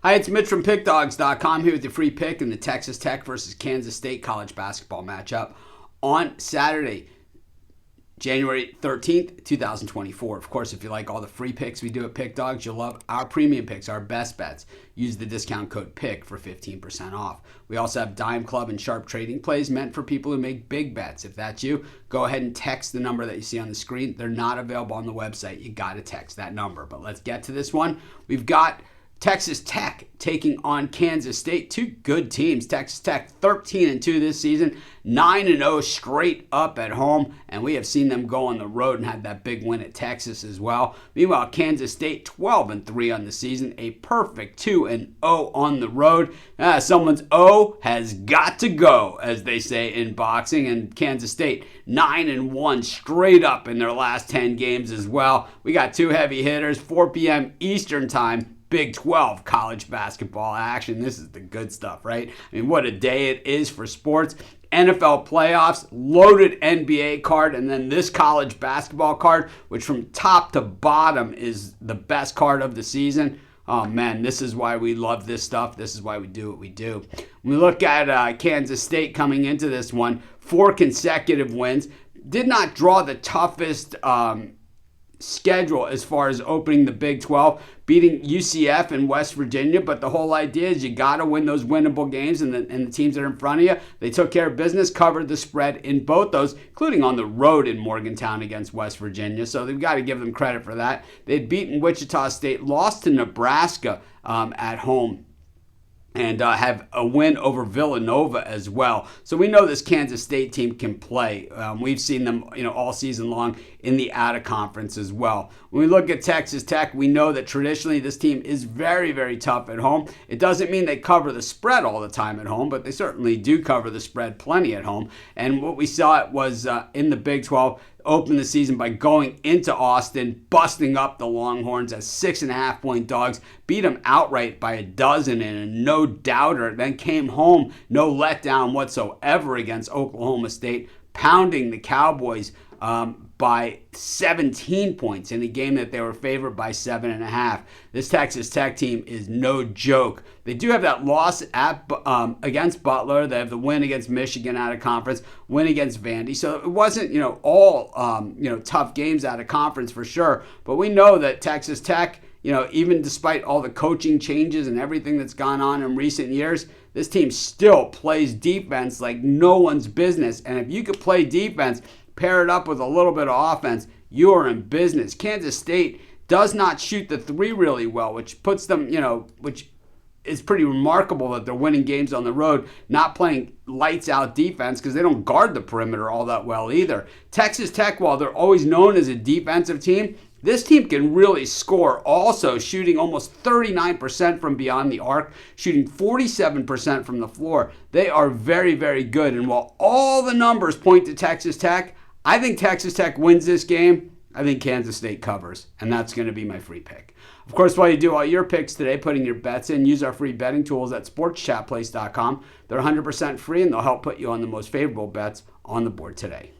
Hi, it's Mitch from Pickdawgz.com here with your free pick in the Texas Tech versus Kansas State college basketball matchup on Saturday, January 13th, 2024. Of course, if you like all the free picks we do at Pickdawgz, you'll love our premium picks, our best bets. Use the discount code PICK for 15% off. We also have Dime Club and Sharp Trading Plays meant for people who make big bets. If that's you, go ahead and text the number that you see on the screen. They're not available on the website. You got to text that number. But let's get to this one. We've got Texas Tech taking on Kansas State. Two good teams. Texas Tech 13-2 this season, 9-0 straight up at home, and we have seen them go on the road and have that big win at Texas as well. Meanwhile, Kansas State 12-3 on the season, a perfect 2-0 on the road. Someone's O has got to go, as they say in boxing, and Kansas State 9-1 straight up in their last 10 games as well. We got two heavy hitters, 4 p.m. Eastern time. Big 12 college basketball action. This is the good stuff, right? I mean, what a day it is for sports. NFL playoffs, loaded NBA card, and then this college basketball card, which from top to bottom is the best card of the season. Oh, man, this is why we love this stuff. This is why we do what we do. When we look at Kansas State coming into this one, 4 consecutive wins. Did not draw the toughest schedule as far as opening the Big 12, beating UCF and West Virginia, but the whole idea is you got to win those winnable games, and the teams that are in front of you, they took care of business, covered the spread in both those, including on the road in Morgantown against West Virginia, so they've got to give them credit for that. They'd beaten Wichita State, lost to Nebraska at home, and have a win over Villanova as well. So we know this Kansas State team can play. We've seen them, all season long in the out-of-conference as well. When we look at Texas Tech, we know that traditionally this team is very, very tough at home. It doesn't mean they cover the spread all the time at home, but they certainly do cover the spread plenty at home. And what we saw was in the Big 12, open the season by going into Austin, busting up the Longhorns as 6.5-point dogs, beat them outright by 12 in a no-doubter, then came home, no letdown whatsoever against Oklahoma State, pounding the Cowboys by 17 points in a game that they were favored by 7.5. This Texas Tech team is no joke. They do have that loss against Butler. They have the win against Michigan out of conference, win against Vandy. So it wasn't, all tough games out of conference for sure. But we know that Texas Tech, even despite all the coaching changes and everything that's gone on in recent years, this team still plays defense like no one's business. And if you could play defense, pair it up with a little bit of offense, you are in business. Kansas State does not shoot the three really well, which puts them, which is pretty remarkable that they're winning games on the road, not playing lights out defense because they don't guard the perimeter all that well either. Texas Tech, while they're always known as a defensive team, this team can really score also, shooting almost 39% from beyond the arc, shooting 47% from the floor. They are very, very good. And while all the numbers point to Texas Tech, I think Texas Tech wins this game. I think Kansas State covers, and that's going to be my free pick. Of course, while you do all your picks today, putting your bets in, use our free betting tools at sportschatplace.com. They're 100% free, and they'll help put you on the most favorable bets on the board today.